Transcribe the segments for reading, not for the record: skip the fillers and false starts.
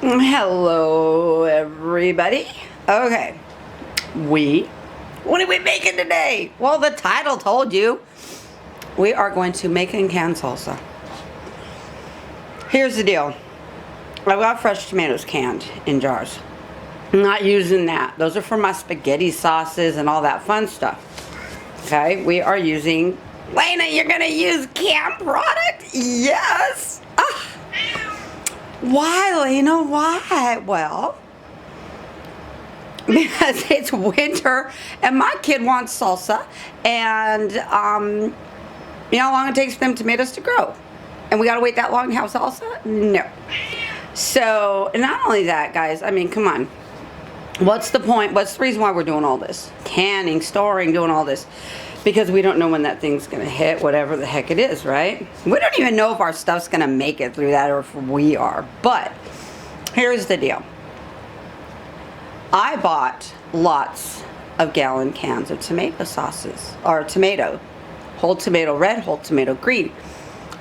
Hello, everybody. Okay, what are we making today? Well, the title told you. We are going to make and can salsa. Here's the deal. I've got fresh tomatoes canned in jars. I'm not using that. Those are for my spaghetti sauces and all that fun stuff. Okay, we are using... Lena, you're going to use canned product? Yes. Why, Lena? Why? Well, because it's winter and my kid wants salsa, and you know how long it takes for them tomatoes to grow, and we gotta wait that long to have salsa? No. So not only that, guys, I mean, come on, what's the point? What's the reason why we're doing all this canning, storing, doing all this? Because we don't know when that thing's gonna hit, whatever the heck it is, right? We don't even know if our stuff's gonna make it through that or if we are. But here's the deal. I bought lots of gallon cans of tomato sauces, or tomato, whole tomato red, whole tomato green,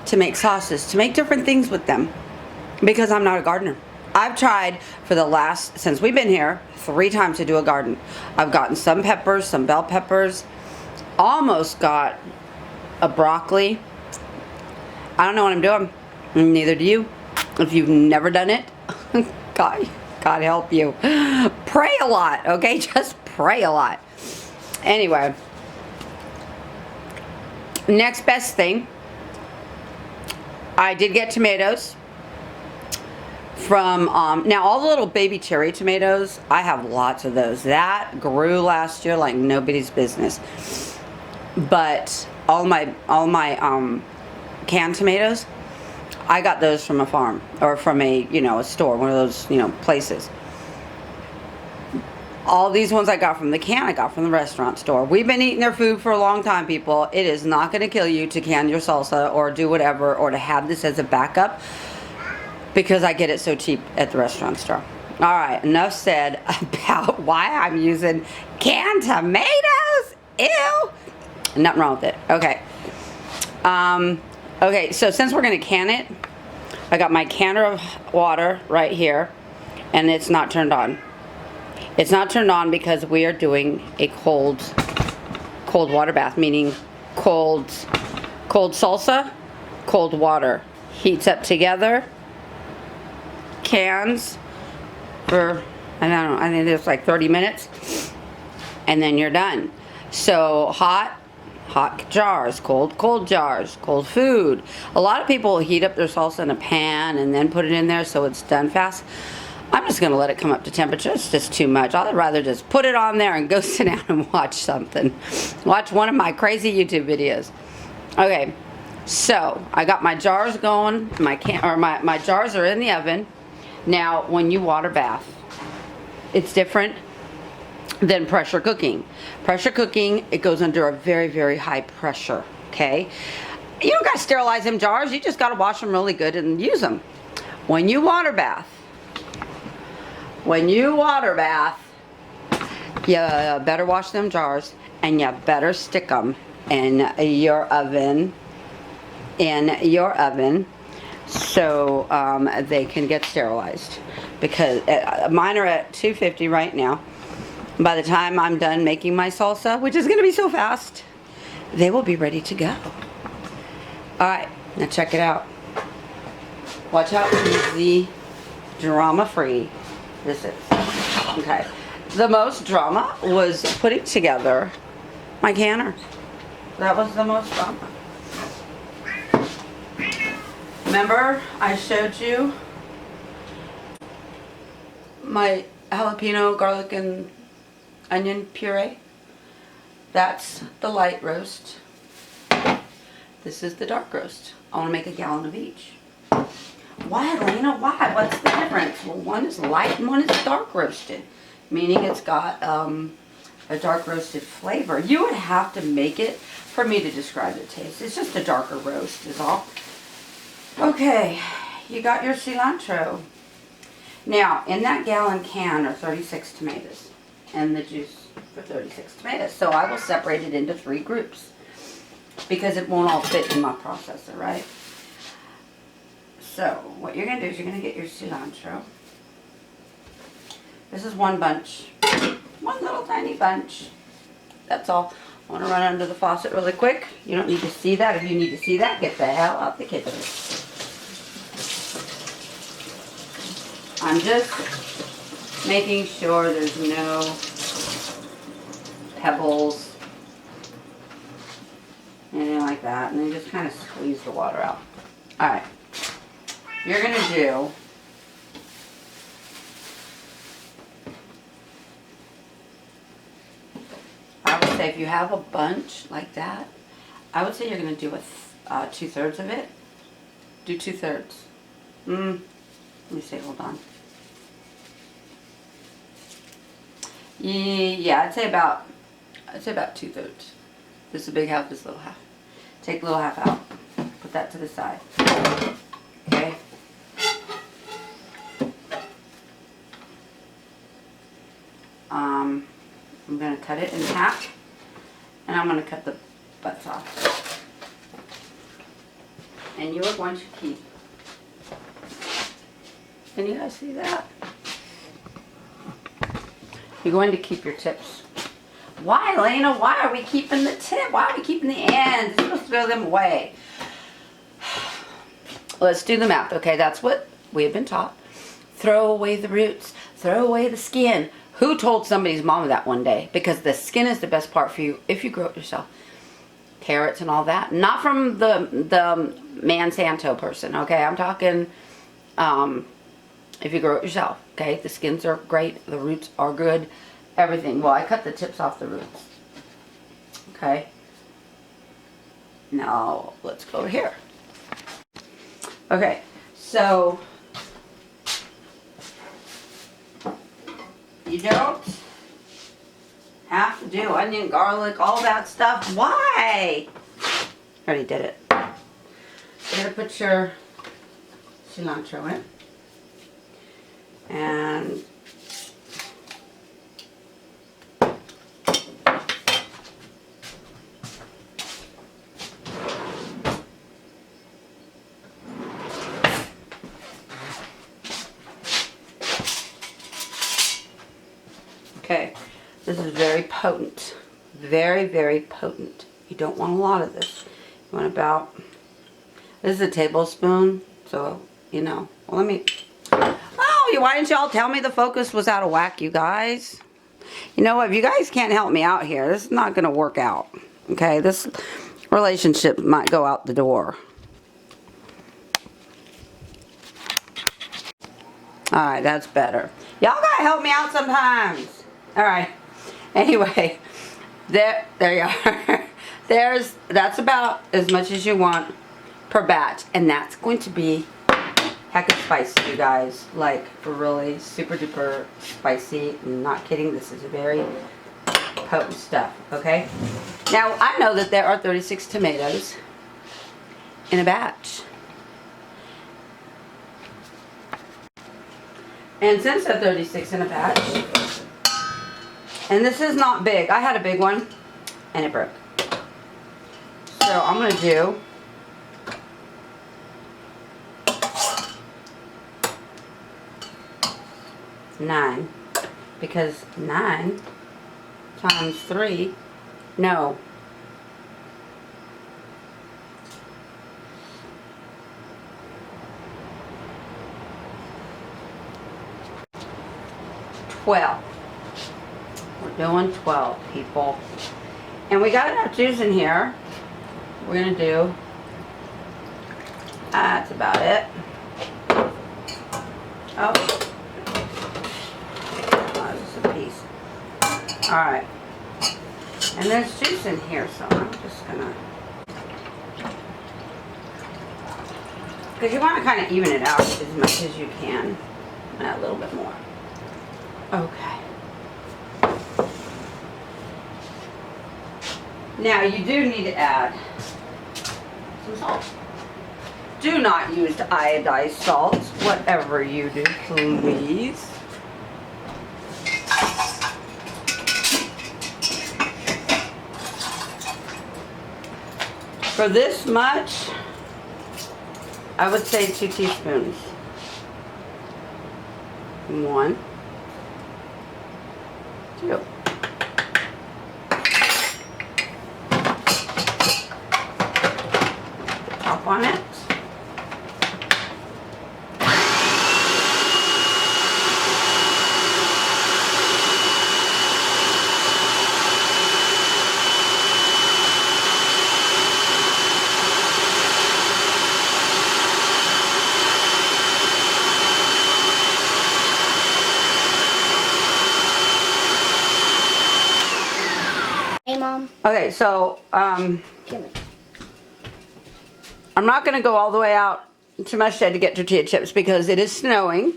to make sauces, to make different things with them, because I'm not a gardener. I've tried for the last, since we've been here, 3 times to do a garden. I've gotten some peppers, some bell peppers, almost got a broccoli. I don't know what I'm doing. Neither do you. If you've never done it, God help you. Pray a lot, okay? Just pray a lot. Anyway, next best thing. I did get tomatoes from, now all the little baby cherry tomatoes, I have lots of those. That grew last year like nobody's business. But all my canned tomatoes, I got those from a farm, or from a, a store, one of those, places. All these ones I got from the can, I got from the restaurant store. We've been eating their food for a long time, people. It is not going to kill you to can your salsa or do whatever, or to have this as a backup, because I get it so cheap at the restaurant store. All right, enough said about why I'm using canned tomatoes. Ew. Nothing wrong with it. Okay. Okay, so since we're going to can it, I got my canner of water right here, and it's not turned on. It's not turned on because we are doing a cold water bath, meaning cold salsa, cold water. Heats up together, cans for, I don't know, I think it's like 30 minutes, and then you're done. So hot jars, cold jars, cold food. A lot of people heat up their salsa in a pan and then put it in there so it's done fast. I'm just going to let it come up to temperature. It's just too much. I'd rather just put it on there and go sit down and watch something. Watch one of my crazy YouTube videos. Okay, so I got my jars going. My jars are in the oven. Now, when you water bath, it's different than pressure cooking. Pressure cooking, it goes under a very, very high pressure, okay? You don't gotta sterilize them jars, you just gotta wash them really good and use them. When you water bath, you better wash them jars, and you better stick them in your oven, so they can get sterilized. Because mine are at 250 right now. By the time I'm done making my salsa, which is going to be so fast, they will be ready to go. Alright, now check it out. Watch out, easy, drama-free this is. Okay. The most drama was putting together my canner. That was the most drama. Remember, I showed you my jalapeno, garlic, and onion puree? That's the light roast. This is the dark roast. I want to make a gallon of each. Why, Elena? Why? What's the difference? Well, one is light and one is dark roasted, meaning it's got a dark roasted flavor. You would have to make it for me to describe the taste. It's just a darker roast is all. Okay, you got your cilantro. Now, in that gallon can are 36 tomatoes, and the juice for 36 tomatoes. So I will separate it into 3 groups, because it won't all fit in my processor, right? So what you're going to do is you're going to get your cilantro, This is one bunch. One little tiny bunch. That's all. I want to run under the faucet really quick. You don't need to see that. If you need to see that, get the hell out the kitchen. I'm just making sure there's no pebbles, anything like that. And then just kind of squeeze the water out. Alright. You're going to do if you have a bunch like that, I would say you're going to do a 2/3 of it. Do 2/3. Let me see, hold on. Yeah, I'd say about 2/3. This is a big half, this little half. Take the little half out. Put that to the side. Okay. I'm going to cut it in half. And I'm going to cut the butts off. And you are going to keep. Can you guys see that? You're going to keep your tips. Why, Lena? Why are we keeping the tip? Why are we keeping the ends? You're supposed to throw them away. Let's do the math. Okay, that's what we have been taught. Throw away the roots. Throw away the skin. Who told somebody's mom that one day? Because the skin is the best part for you if you grow it yourself. Carrots and all that. Not from the Monsanto person, okay? I'm talking if you grow it yourself, okay? The skins are great. The roots are good. Everything. Well, I cut the tips off the roots. Okay? Now, let's go over here. Okay, so you don't have to do onion, garlic, all that stuff. Why? I already did it. You're going to put your cilantro in. And okay, this is very potent. Very, very potent. You don't want a lot of this. You want about, this is a tablespoon, so, you know. Well, let me, oh, why didn't y'all tell me the focus was out of whack, you guys? You know what, if you guys can't help me out here, this is not going to work out. Okay, this relationship might go out the door. Alright, that's better. Y'all gotta help me out sometimes. Alright. Anyway, there you are. That's about as much as you want per batch. And that's going to be heck of spicy, you guys. Like, really super duper spicy. I'm not kidding. This is very potent stuff. Okay? Now, I know that there are 36 tomatoes in a batch. And since they're 36 in a batch, and this is not big. I had a big one, and it broke. So I'm going to do nine, because 9 times 3, no. We're doing 12, people. And we got enough juice in here. We're going to do, that's about it. Oh, just a piece. Alright. And there's juice in here, so I'm just going to, because you want to kind of even it out as much as you can. Add a little bit more. Okay. Now you do need to add some salt. Do not use iodized salt, whatever you do, please. For this much, I would say 2 teaspoons. 1, 2. Top on it. Hey, Mom. Okay, so Give me. I'm not going to go all the way out to my shed to get tortilla chips because it is snowing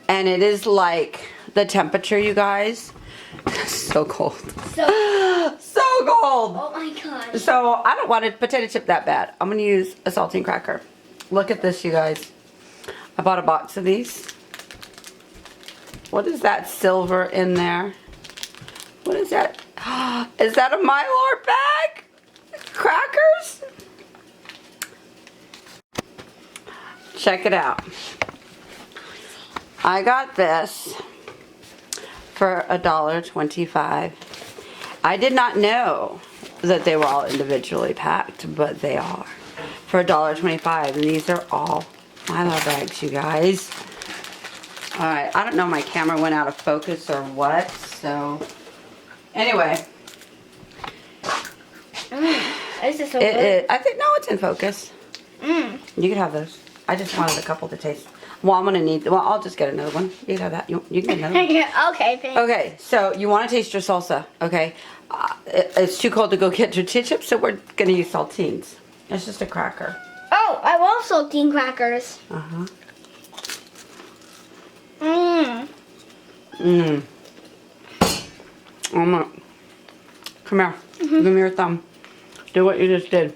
and it is like the temperature, you guys. So cold. So cold. Oh my gosh. So I don't want a potato chip that bad. I'm going to use a saltine cracker. Look at this, you guys. I bought a box of these. What is that silver in there? What is that? Is that a Mylar bag? Crackers? Check it out. I got this for $1.25. I did not know that they were all individually packed, but they are. For $1.25, and these are all Mylar bags, you guys. Alright, I don't know, my camera went out of focus or what, so anyway. This is so good. I think, no, it's in focus. You can have those. I just wanted a couple to taste. Well, I'm gonna need, well, I'll just get another one. You can have that. You can get another one. Okay, thanks. Okay, so you want to taste your salsa, okay? It's too cold to go get tortilla chips, so we're gonna use saltines. It's just a cracker. Oh, I love saltine crackers. Uh-huh. Come here. Give me your thumb. Do what you just did.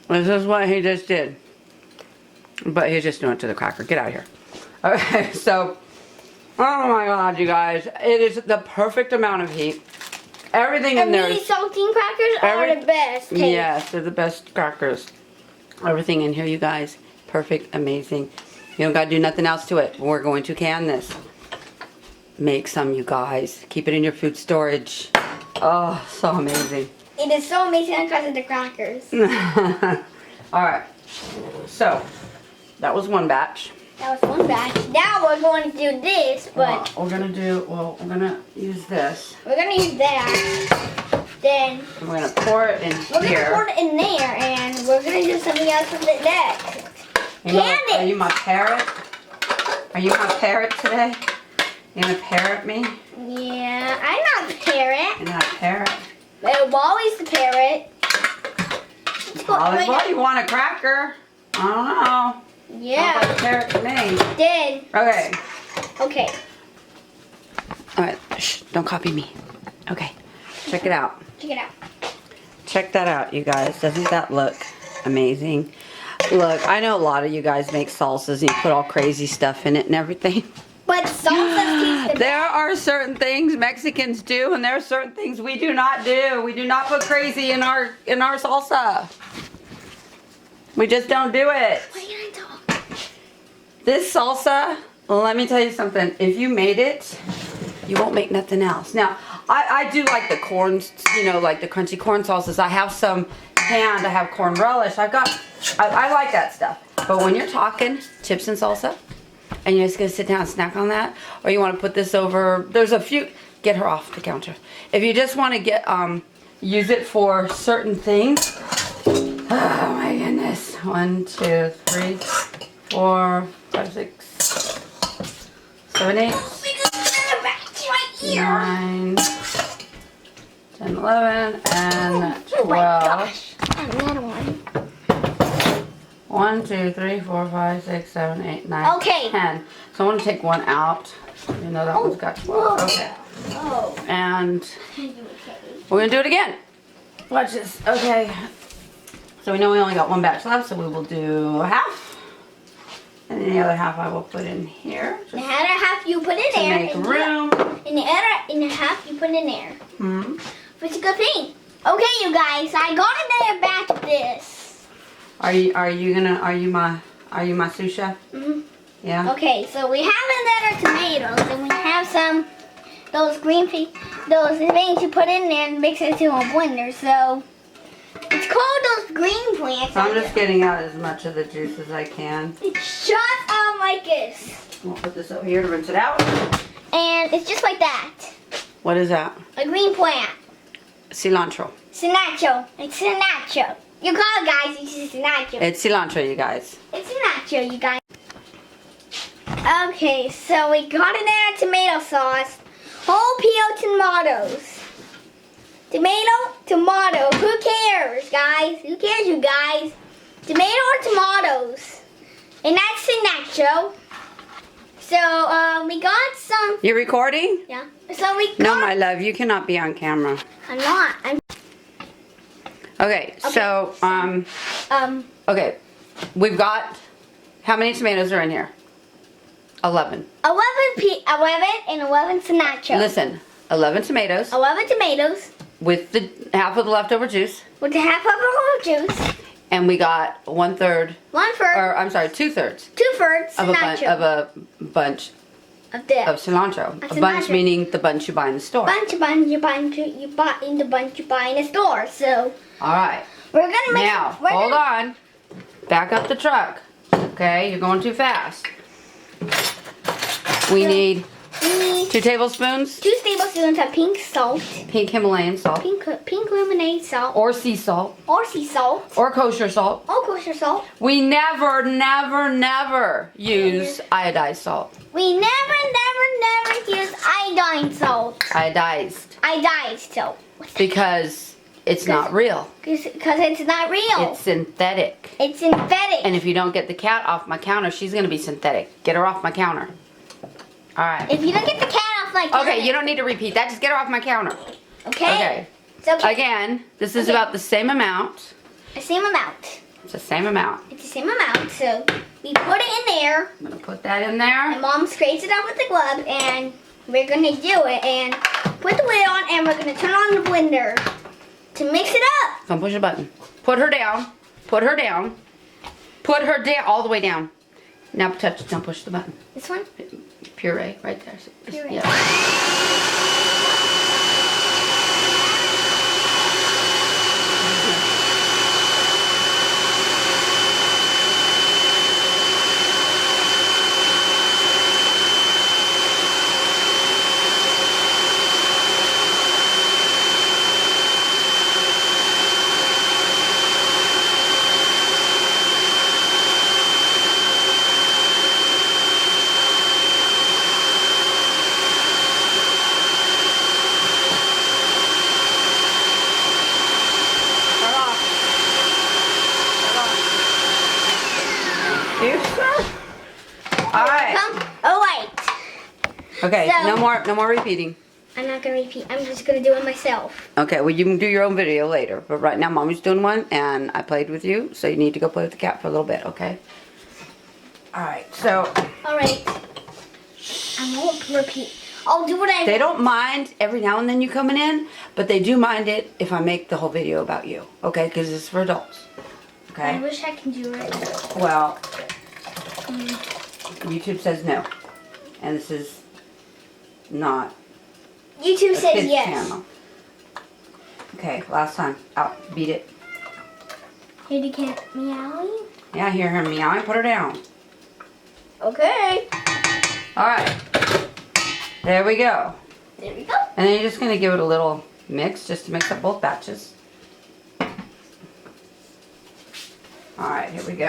This is what he just did. But he's just doing it to the cracker. Get out of here. Okay, so, oh my god, you guys. It is the perfect amount of heat. Everything in there. And these saltine crackers are the best taste. Yes, they're the best crackers. Everything in here, you guys. Perfect, amazing. You don't got to do nothing else to it. We're going to can this. Make some, you guys. Keep it in your food storage. Oh, so amazing. It is so amazing because of the crackers. Alright. So, that was one batch. That was one batch. Now we're going to do this, but we're going to use this. we're going to use that. Then And we're going to pour it in we're here. going to pour it in there, and we're going to do something else with it next. Are you my parrot? Are you my parrot today? You gonna parrot me? Yeah, I'm not the parrot. You're not a parrot? But Wally's the parrot. Well, you want a cracker? I don't know. Yeah. Sounds like a parrot to me. Then. Okay. Okay. Alright, shh, don't copy me. Okay, check it out. Check it out. Check that out, you guys. Doesn't that look amazing? Look, I know a lot of you guys make salsas and you put all crazy stuff in it and everything. But salsa tastes There are certain things Mexicans do and there are certain things we do not do. We do not put crazy in our salsa. We just don't do it. What are you gonna talk? This salsa, let me tell you something. If you made it, you won't make nothing else. Now, I do like the corn, you know, like the crunchy corn salsas. I have some canned. I have corn relish. I like that stuff. But when you're talking chips and salsa, and you're just going to sit down and snack on that, or you want to put this over, there's a few, get her off the counter. If you just want to get, use it for certain things, oh my goodness. 1, 2, 3, 4, 5, 6, 7, 8, 9, 10, 11, and 12. Oh my gosh. Another one. 1, 2, 3, 4, 5, 6, 7, 8, 9, Okay. 10. So I want to take one out. You know that one's got 12. Okay. Oh. And we're going to do it again. Watch this. Okay. So we know we only got one batch left, so we will do half. And then the other half I will put in here. The other half you put in To there. make room. And the other half you put in there. Hmm. Which is a good thing. Okay, you guys, I got another batch of this. Are you my sous chef? Mm-hmm. Yeah. Okay, so we have another tomatoes and we have some those those things you put in there and mix it into a blender. So it's called those green plants. So I'm just getting out as much of the juice as I can. It's just like this. We'll put this over here to rinse it out. And it's just like that. What is that? A green plant. Cilantro. Cilantro. It's cilantro. You call it, guys. It's just cilantro. It's cilantro, you guys. It's cilantro, you guys. Okay, so we got in there tomato sauce. Whole peel tomatoes. Tomato. Who cares, guys? Who cares, you guys? Tomato or tomatoes. And that's cilantro. So, we got some... You recording? Yeah. So we got... No, my love, you cannot be on camera. I'm not. Okay, so, okay. We've got, how many tomatoes are in here? 11. 11 and 11 cilantro. Listen, 11 tomatoes 11 tomatoes. with the half of the leftover juice. With the half of a whole juice. And we got 1/3, 1/3. or I'm sorry, 2/3 2/3 of a bunch of dip. of cilantro. Of A bunch cilantro. meaning the bunch you buy in the store. You buy in the store. So All right. we're gonna make. Now, hold on. Back up the truck. Okay, you're going too fast. We need 2 tablespoons 2 tablespoons of pink salt, pink Himalayan salt, pink lemonade salt, or sea salt, or sea salt, or kosher salt. or kosher salt. We never use iodized salt. We never use iodine salt. Iodized. Salt. Because it's not real. Because it's not real. It's synthetic. It's synthetic. And if you don't get the cat off my counter, she's going to be synthetic. Get her off my counter. All right. If you don't get the cat off my counter. Okay, you don't need to repeat that. Just get her off my counter. Okay. Okay. It's okay. Again, this is Okay. about the same amount. The same amount. It's the same amount. It's the same amount. So we put it in there. I'm going to put that in there. And Mom scrapes it up with the glove, and we're gonna do it and put the lid on, and we're gonna turn on the blender to mix it up. Don't push the button. Put her down. Put her down. Put her down. All the way down. Now touch. Don't push the button. This one? Puree right there. Puree. Yeah. You sure? All right. Oh wait. Okay. So- No more repeating. I'm not gonna repeat. I'm just gonna do it myself. Okay. Well, you can do your own video later, but right now, Mommy's doing one, and I played with you, so you need to go play with the cat for a little bit, okay? All right. So All right. I won't repeat. I'll do what I. they don't mind every now and then you coming in, but they do mind it if I make the whole video about you, okay? Because it's for adults. I Okay. wish I could do it. Well, YouTube says no, and this is not YouTube a says kids yes. channel. Okay, last time. Out. Beat it. Hear the cat meowing? Yeah, I hear her meowing. Put her down. Okay. All right. There we go. There we go. And then you're just going to give it a little mix just to mix up both batches. All right, here we go.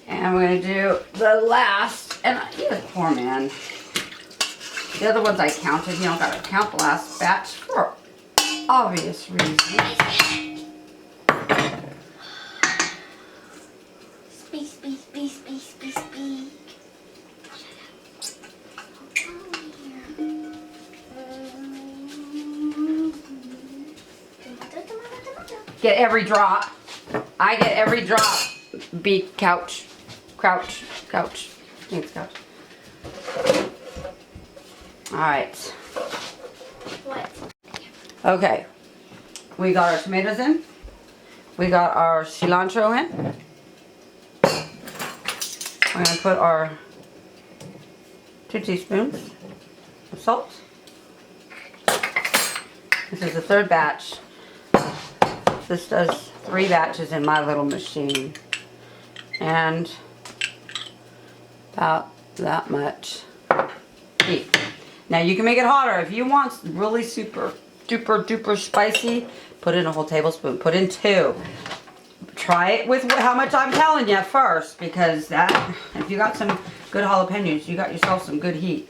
And we're going to do the last. And you poor man. The other ones I counted. You don't got to count the last batch for obvious reasons. Speak, speak, speak, speak, speak, speak. Get every drop. I get every drop. Be couch. Crouch. Couch. I think it's couch. Alright. What? Okay. We got our tomatoes in. We got our cilantro in. We're going to put our 2 teaspoons of salt. This is the third batch. This does 3 batches in my little machine. And about that much heat. Now you can make it hotter. If you want really super duper duper spicy, put in a whole tablespoon. Put in 2. Try it with how much I'm telling you first, because that, if you got some good jalapenos, you got yourself some good heat.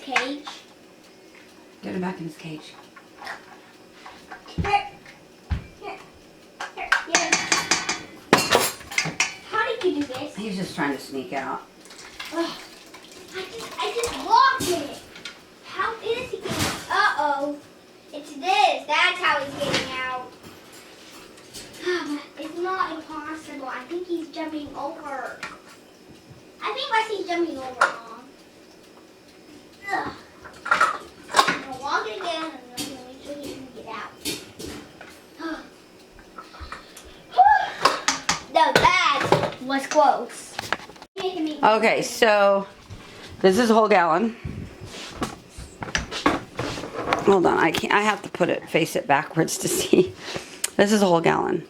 Cage. Get him back in his cage. Here. Yes. How did you do this? He's just trying to sneak out. Oh, I just locked it. How is he getting out? Uh-oh. It's this. That's how he's getting out. It's not impossible. I think he's jumping over. I think Wesley's jumping over, Mom. Ugh. I'm going to walk it again, and I'm going to make sure he can get out. No, that was close. Okay, so this is a whole gallon. Hold on, I have to face it backwards to see. This is a whole gallon.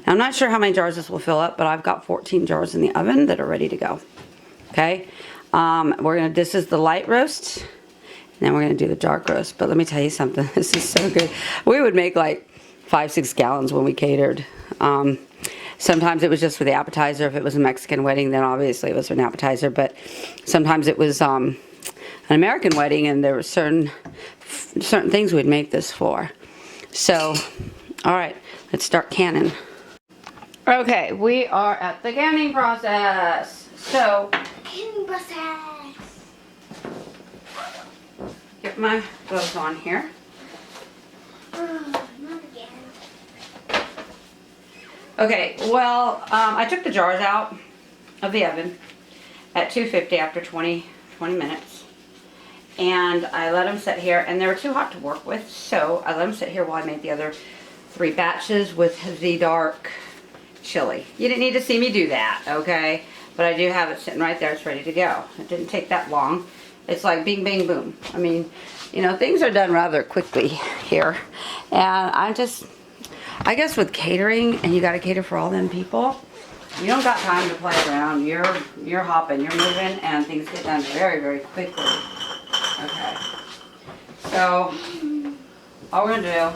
Now, I'm not sure how many jars this will fill up, but I've got 14 jars in the oven that are ready to go. Okay, this is the light roast, and then we're gonna do the dark roast. But let me tell you something, this is so good. We would make like 5-6 gallons when we catered. Sometimes it was just for the appetizer. If it was a Mexican wedding, then obviously it was for an appetizer. But sometimes it was an American wedding, and there were certain things we'd make this for. So, all right, let's start canning. Okay, we are at the canning process. So, Canning process. Get my gloves on here. Not again. Okay, well, I took the jars out of the oven at 250 after 20 minutes. And I let them sit here, and they were too hot to work with, so I let them sit here while I made the other 3 batches with the dark chili. You didn't need to see me do that, okay? But I do have it sitting right there. It's ready to go. It didn't take that long. It's like bing, bang, boom. I mean, you know, things are done rather quickly here. And I guess with catering, and you got to cater for all them people, you don't got time to play around. You're hopping, you're moving, and things get done very, very quickly. Okay. So, all we're going to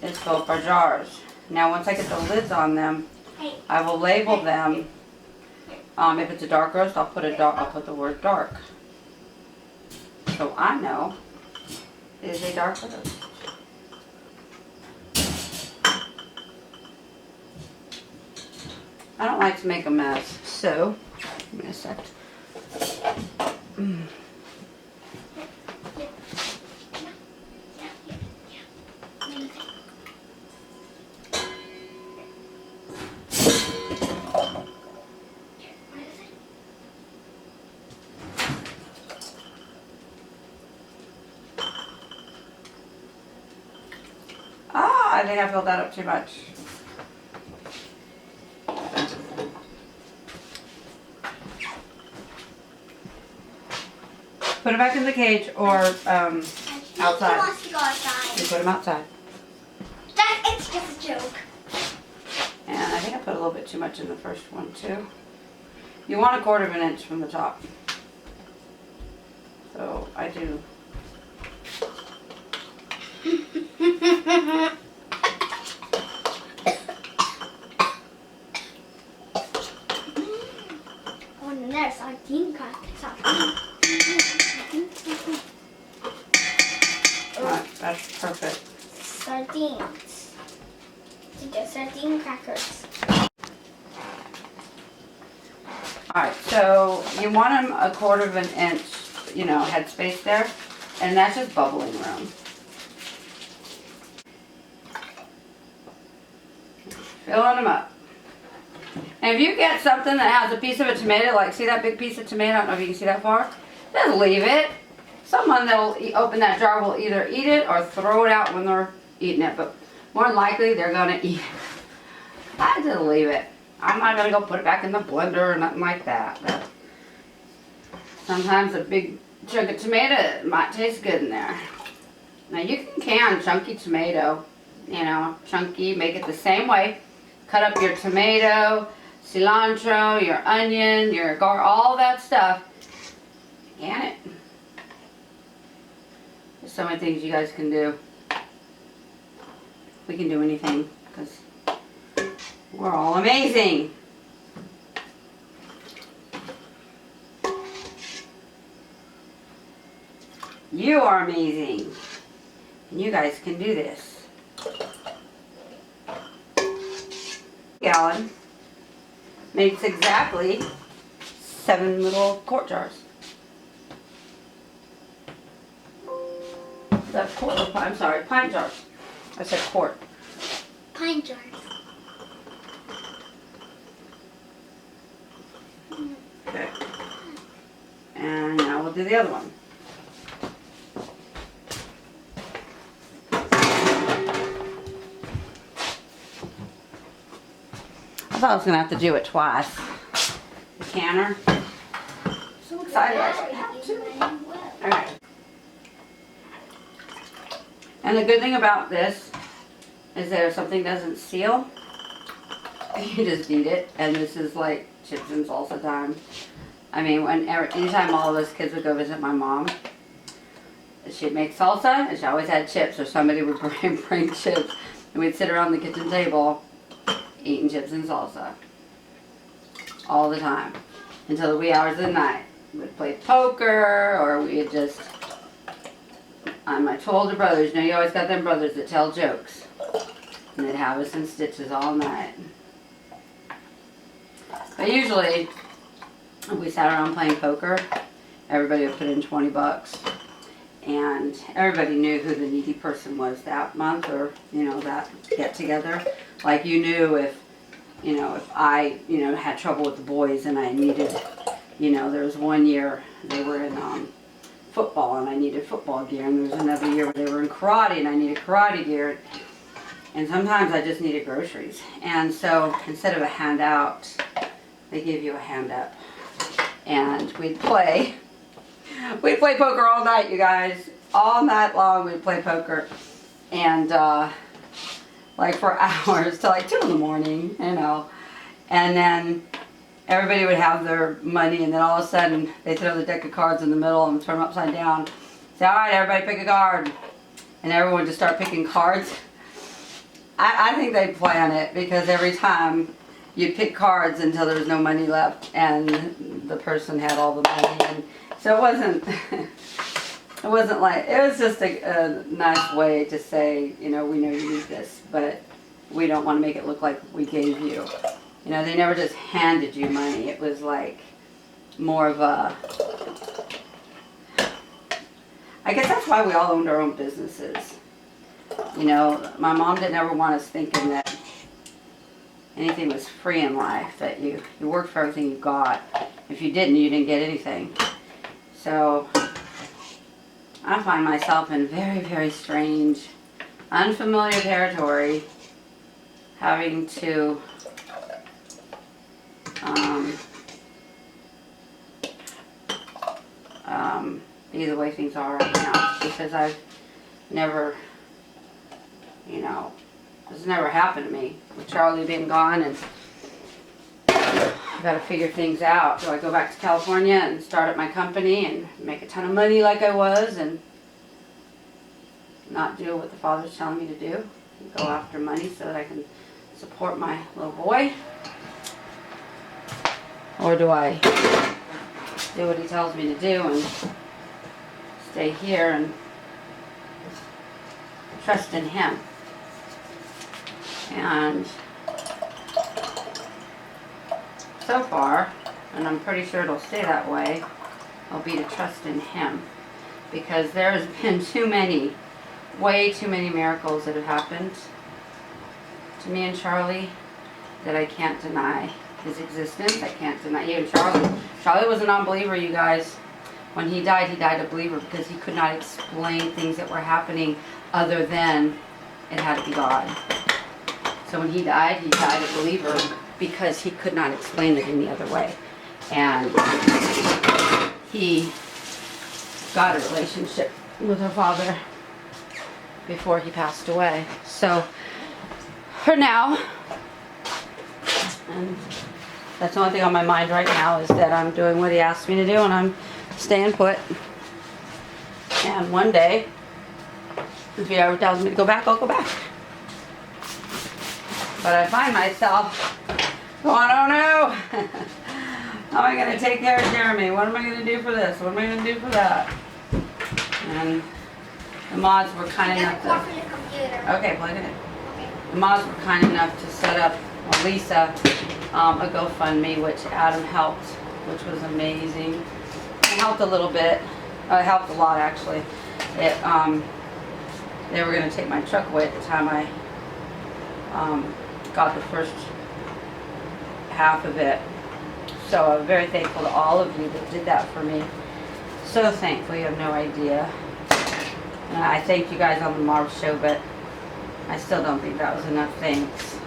do is fill up our jars. Now, once I get the lids on them, I will label them. If it's a dark roast, I'll put the word dark. So I know it is a dark roast. I don't like to make a mess, so give me a sec. I think I filled that up too much. Put it back in the cage or outside. He wants to go outside. You put him outside. It's just a joke. And I think I put a little bit too much in the first one too. You want 1/4 of an inch from the top. So I do. Oh, and there's sardine cut. Alright, that's perfect. Sardines. to just start eating crackers. Alright, so you want them a 1/4 of an inch, you know, headspace there. And that's just bubbling room. Filling them up. And if you get something that has a piece of a tomato, like see that big piece of tomato, I don't know if you can see that far, just leave it. Someone that'll open that jar will either eat it or throw it out when they're eating it, but more than likely they're gonna eat it. I just leave it. I'm not gonna go put it back in the blender or nothing like that. But sometimes a big chunk of tomato might taste good in there. Now you can can chunky tomato, you know, chunky, make it the same way. Cut up your tomato, cilantro, your onion, your garlic, all that stuff. Can it. There's so many things you guys can do. We can do anything because we're all amazing. You are amazing. And you guys can do this. Gallon makes exactly 7 little quart jars. That's quart, I'm sorry, pint jars. I said quart. Pine jars. Okay. And now we'll do the other one. I thought I was going to have to do it twice. The canner. So excited I don't have to. Okay. And the good thing about this is that if something doesn't seal, you just eat it. And this is like chips and salsa time. I mean, anytime all of us kids would go visit my mom, she'd make salsa and she always had chips, or somebody would bring chips. And we'd sit around the kitchen table eating chips and salsa all the time until the wee hours of the night. We'd play poker, or we'd just, my two older brothers, you know, you always got them brothers that tell jokes, and they'd have us in stitches all night. But usually, if we sat around playing poker, everybody would put in 20 bucks, and everybody knew who the needy person was that month, or, you know, that get together. Like, you knew if, you know, if I, you know, had trouble with the boys and I needed, you know, there was one year they were in football and I needed football gear, and there was another year where they were in karate and I needed karate gear, and sometimes I just needed groceries. And so instead of a handout, they give you a hand up, and we'd play poker all night, you guys. All night long we'd play poker, and like for hours till like 2 in the morning, you know. And then everybody would have their money, and then all of a sudden they throw the deck of cards in the middle and turn them upside down. Say, all right, everybody pick a card. And everyone would just start picking cards. I think they'd plan it, because every time you'd pick cards until there was no money left and the person had all the money. And so it wasn't like, it was just a nice way to say, you know, we know you need this, but we don't want to make it look like we gave you. You know, they never just handed you money. It was like more of a, I guess that's why we all owned our own businesses. You know, my mom didn't ever want us thinking that anything was free in life, that you worked for everything you got. If you didn't get anything. So I find myself in very, very strange, unfamiliar territory, having to be the way things are right now, because I've never, you know, this has never happened to me with Charlie being gone, and I've got to figure things out. Do I go back to California and start up my company and make a ton of money like I was, and not do what the Father's telling me to do, and go after money so that I can support my little boy? Or do I do what he tells me to do and stay here and trust in him? And so far, and I'm pretty sure it'll stay that way, will be to trust in Him. Because there's been way too many miracles that have happened to me and Charlie that I can't deny His existence. I can't deny, even Charlie. Charlie was a non-believer, you guys. When he died a believer because he could not explain things that were happening other than it had to be God. So when he died a believer because he could not explain it any other way. And he got a relationship with her Father before he passed away. So for now, and that's the only thing on my mind right now is that I'm doing what He asked me to do, and I'm staying put. And one day, if He ever tells me to go back, I'll go back. But I find myself going, oh no, how am I going to take care of Jeremy? What am I going to do for this? What am I going to do for that? And the mods were kind enough to... Okay, plug it in. The mods were kind enough to set up, well, Lisa, a GoFundMe, which Adam helped, which was amazing. It helped a little bit. It helped a lot, actually. They were going to take my truck away at the time I got the first half of it. So I'm very thankful to all of you that did that for me. So thankful, you have no idea. And I thank you guys on the Marv show, but I still don't think that was enough thanks.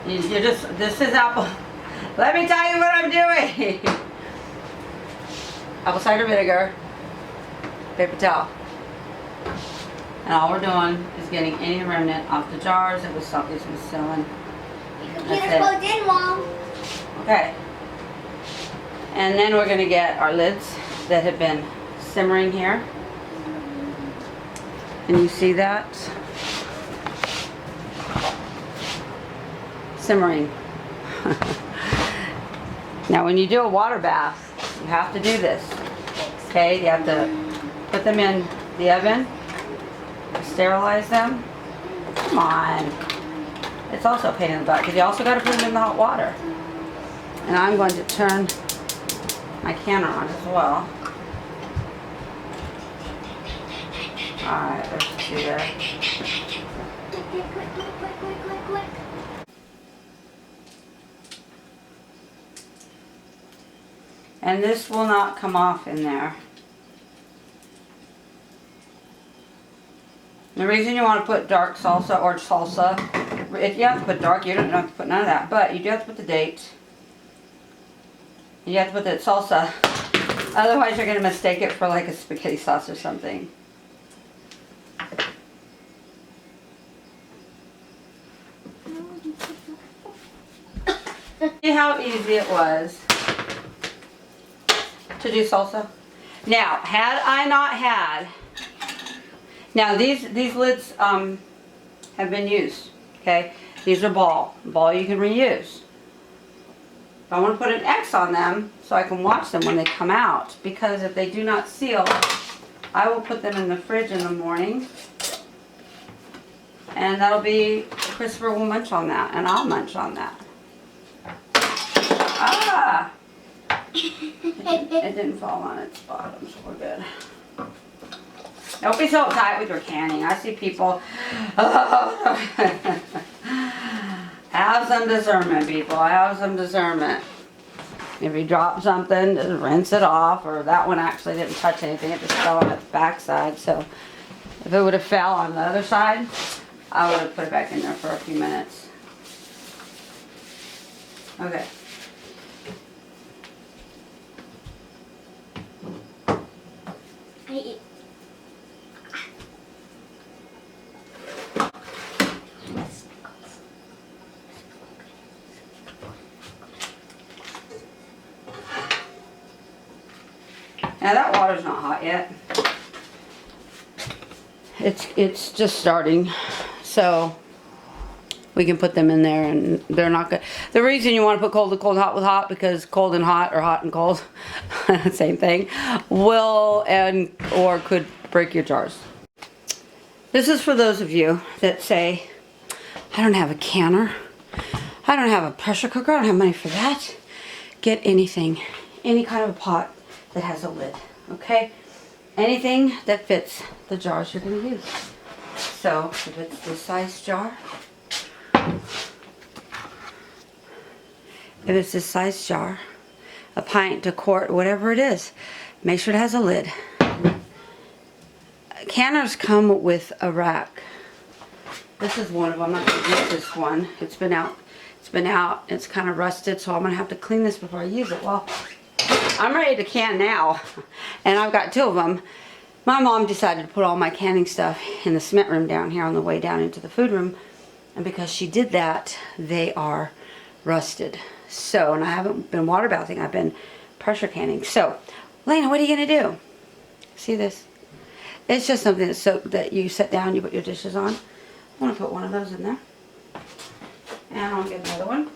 You're just, this is apple. Let me tell you what I'm doing. Apple cider vinegar, paper towel. And all we're doing is getting any remnant off the jars that was something's been selling. Your computer's plugged in, Mom. Okay. And then we're going to get our lids that have been simmering here. And you see that? Simmering. Now when you do a water bath, you have to do this. Okay, you have to put them in the oven, sterilize them. Come on. It's also a pain in the butt because you also got to put them in the hot water. And I'm going to turn my camera on as well. Alright, let's see there. Quick. And this will not come off in there. The reason you want to put dark salsa or salsa, if you have to put dark, you don't have to put none of that, but you do have to put the date. You have to put the salsa, otherwise you're going to mistake it for like a spaghetti sauce or something. See how easy it was to do salsa? Now, had I not had, now these lids have been used, okay? These are ball you can reuse. I want to put an X on them so I can watch them when they come out, because if they do not seal, I will put them in the fridge in the morning, and that'll be, Christopher will munch on that, and I'll munch on that. Ah! It didn't fall on its bottom, so we're good. Don't be so uptight with your canning. I see people. Have some discernment, people. Have some discernment. If you drop something, just rinse it off. Or that one actually didn't touch anything. It just fell on its backside. So if it would have fell on the other side, I would have put it back in there for a few minutes. Okay. Now that water's not hot yet. It's just starting, so we can put them in there, and they're not good. The reason you want to put cold to cold, hot with hot, because cold and hot or hot and cold, same thing, will or could break your jars. This is for those of you that say, I don't have a canner. I don't have a pressure cooker. I don't have money for that. Get anything, any kind of a pot that has a lid, okay? Anything that fits the jars you're going to use. So if it's this size jar, a pint, a quart, whatever it is, make sure it has a lid. Canners come with a rack. This is one of them. I'm not going to use this one. It's been out. It's kind of rusted, so I'm going to have to clean this before I use it. Well, I'm ready to can now, and I've got 2 of them. My mom decided to put all my canning stuff in the cement room down here on the way down into the food room, and because she did that, they are rusted. So, and I haven't been water bathing, I've been pressure canning. So, Lena, what are you going to do? See this? It's just something that's so that you sit down, you put your dishes on. I want to put one of those in there. And I'll get another one.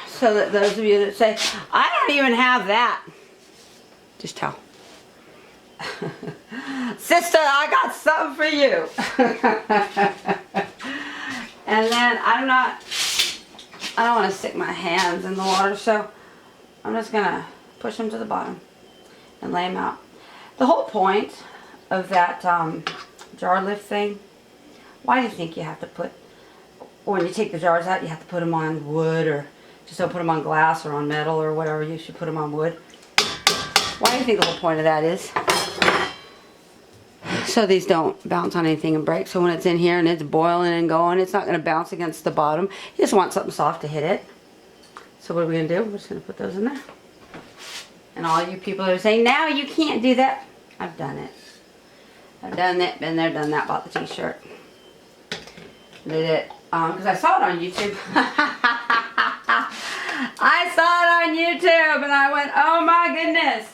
So that those of you that say, I don't even have that, just tell. Sister, I got something for you. And then I don't want to stick my hands in the water, so I'm just going to push them to the bottom and lay them out. The whole point of that jar lift thing, why do you think you have to put, when you take the jars out, you have to put them on wood, or just don't put them on glass or on metal or whatever, you should put them on wood? Why do you think the whole point of that is? So these don't bounce on anything and break. So when it's in here and it's boiling and going, it's not going to bounce against the bottom. You just want something soft to hit it. So what are we going to do? We're just going to put those in there. And all you people that are saying, now you can't do that. I've done it. I've done it, been there, done that, bought the t-shirt. Did it, because I saw it on YouTube. I saw it on YouTube and I went, oh my goodness.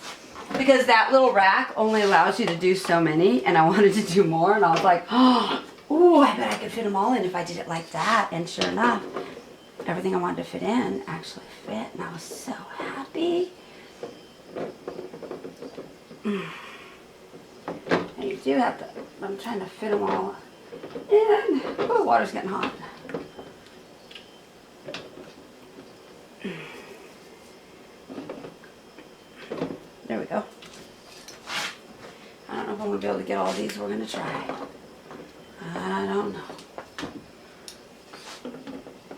Because that little rack only allows you to do so many, and I wanted to do more, and I was like, oh, ooh, I bet I could fit them all in if I did it like that. And sure enough, everything I wanted to fit in actually fit, and I was so happy. And you do have to, I'm trying to fit them all in. Oh, water's getting hot. There we go. I don't know if I'm going to be able to get all these. We're going to try. I don't know.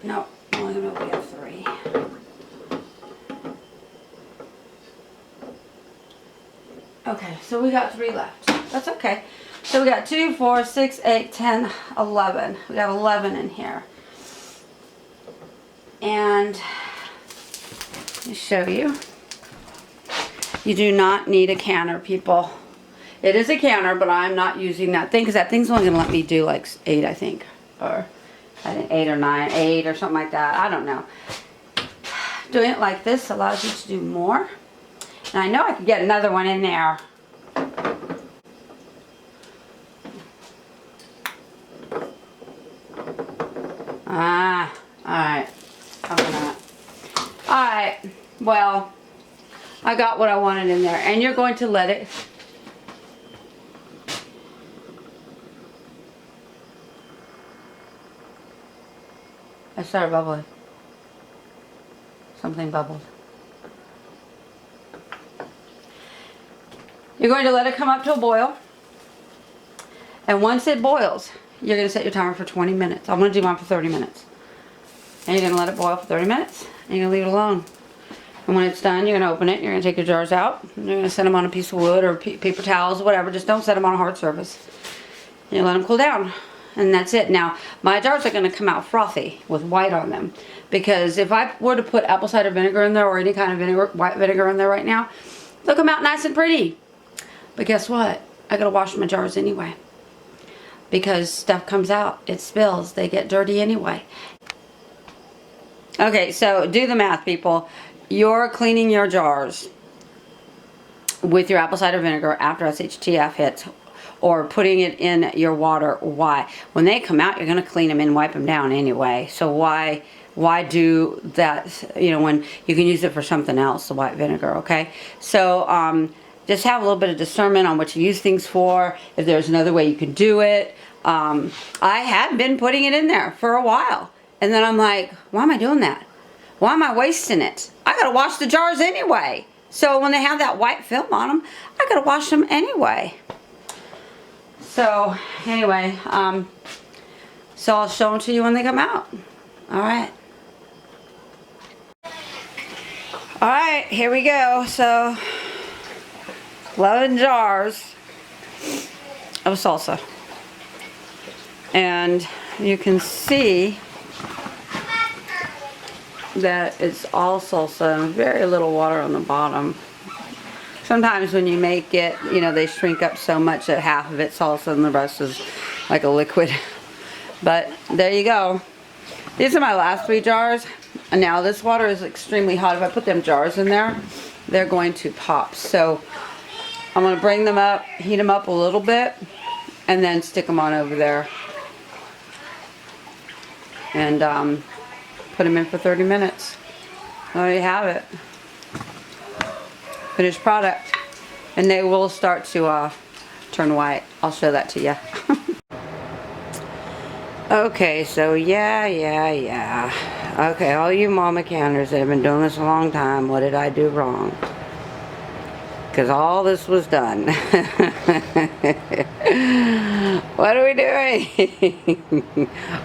No, I'm only going to be able to get 3. Okay, so we got 3 left. That's okay. So we got 2, 4, 6, 8, 10, 11. We got 11 in here. And let me show you. You do not need a canner, people. It is a canner, but I'm not using that thing because that thing's only going to let me do like 8, I think. Or I think 8 or 9, 8 or something like that. I don't know. Doing it like this allows you to do more. And I know I could get another one in there. Alright. Alright, well, I got what I wanted in there. And you're going to let it... I started bubbling. Something bubbled. You're going to let it come up to a boil. And once it boils, you're going to set your timer for 20 minutes. I'm going to do mine for 30 minutes. And you're going to let it boil for 30 minutes. And you're going to leave it alone. And when it's done, you're going to open it. You're going to take your jars out. And you're going to set them on a piece of wood or paper towels, whatever. Just don't set them on a hard surface. And you let them cool down. And that's it. Now, my jars are going to come out frothy with white on them. Because if I were to put apple cider vinegar in there or any kind of vinegar, white vinegar in there right now, they'll come out nice and pretty. But guess what? I got to wash my jars anyway. Because stuff comes out. It spills. They get dirty anyway. Okay, so do the math, people. You're cleaning your jars with your apple cider vinegar after SHTF hits, or putting it in your water. Why? When they come out, you're going to clean them and wipe them down anyway. So why why do that, you know, when you can use it for something else, the white vinegar, okay? So just have a little bit of discernment on what you use things for, if there's another way you can do it. I had been putting it in there for a while, and then I'm like, why am I doing that? Why am I wasting it? I gotta wash the jars anyway. So when they have that white film on them, I gotta wash them anyway. So anyway, so I'll show them to you when they come out. All right. All right, here we go. So 11 jars of salsa. And you can see that it's all salsa and very little water on the bottom. Sometimes when you make it, you know, they shrink up so much that half of it's salsa and the rest is like a liquid. But there you go. These are my last 3 jars. And now this water is extremely hot. If I put them jars in there, they're going to pop. So I'm going to bring them up, heat them up a little bit, and then stick them on over there. And put them in for 30 minutes. There you have it. Finished product. And they will start to turn white. I'll show that to you. Okay, so yeah. Okay, all you mama canners that have been doing this a long time, what did I do wrong? Because all this was done. What are we doing?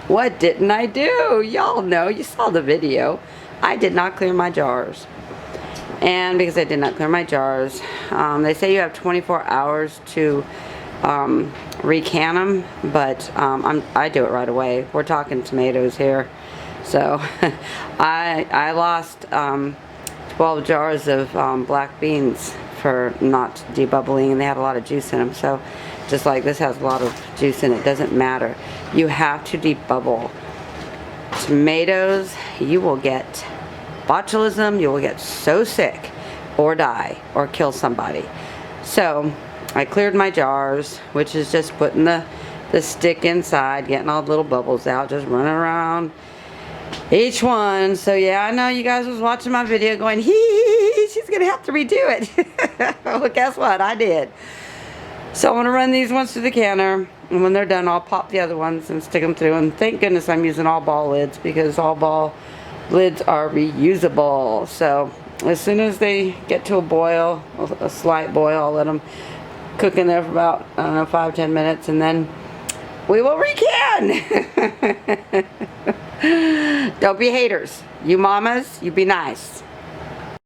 What didn't I do? Y'all know, you saw the video. I did not clear my jars. And because I did not clear my jars, they say you have 24 hours to recan them, but I do it right away. We're talking tomatoes here. So I lost 12 jars of black beans for not debubbling, and they had a lot of juice in them. So just like this has a lot of juice in it, doesn't matter. You have to debubble. Tomatoes, you will get botulism, you will get so sick or die or kill somebody. So I cleared my jars, which is just putting the stick inside, getting all the little bubbles out, just running around each one. So yeah, I know you guys was watching my video going, hee, she's gonna have to redo it. Well, guess what? I did. So I'm gonna run these ones through the canner, and when they're done, I'll pop the other ones and stick them through. And thank goodness I'm using all ball lids, because all ball lids are reusable. So as soon as they get to a boil, a slight boil, I'll let them cook in there for about, I don't know, 5-10 minutes, and then we will recan. Don't be haters. You mamas, you be nice.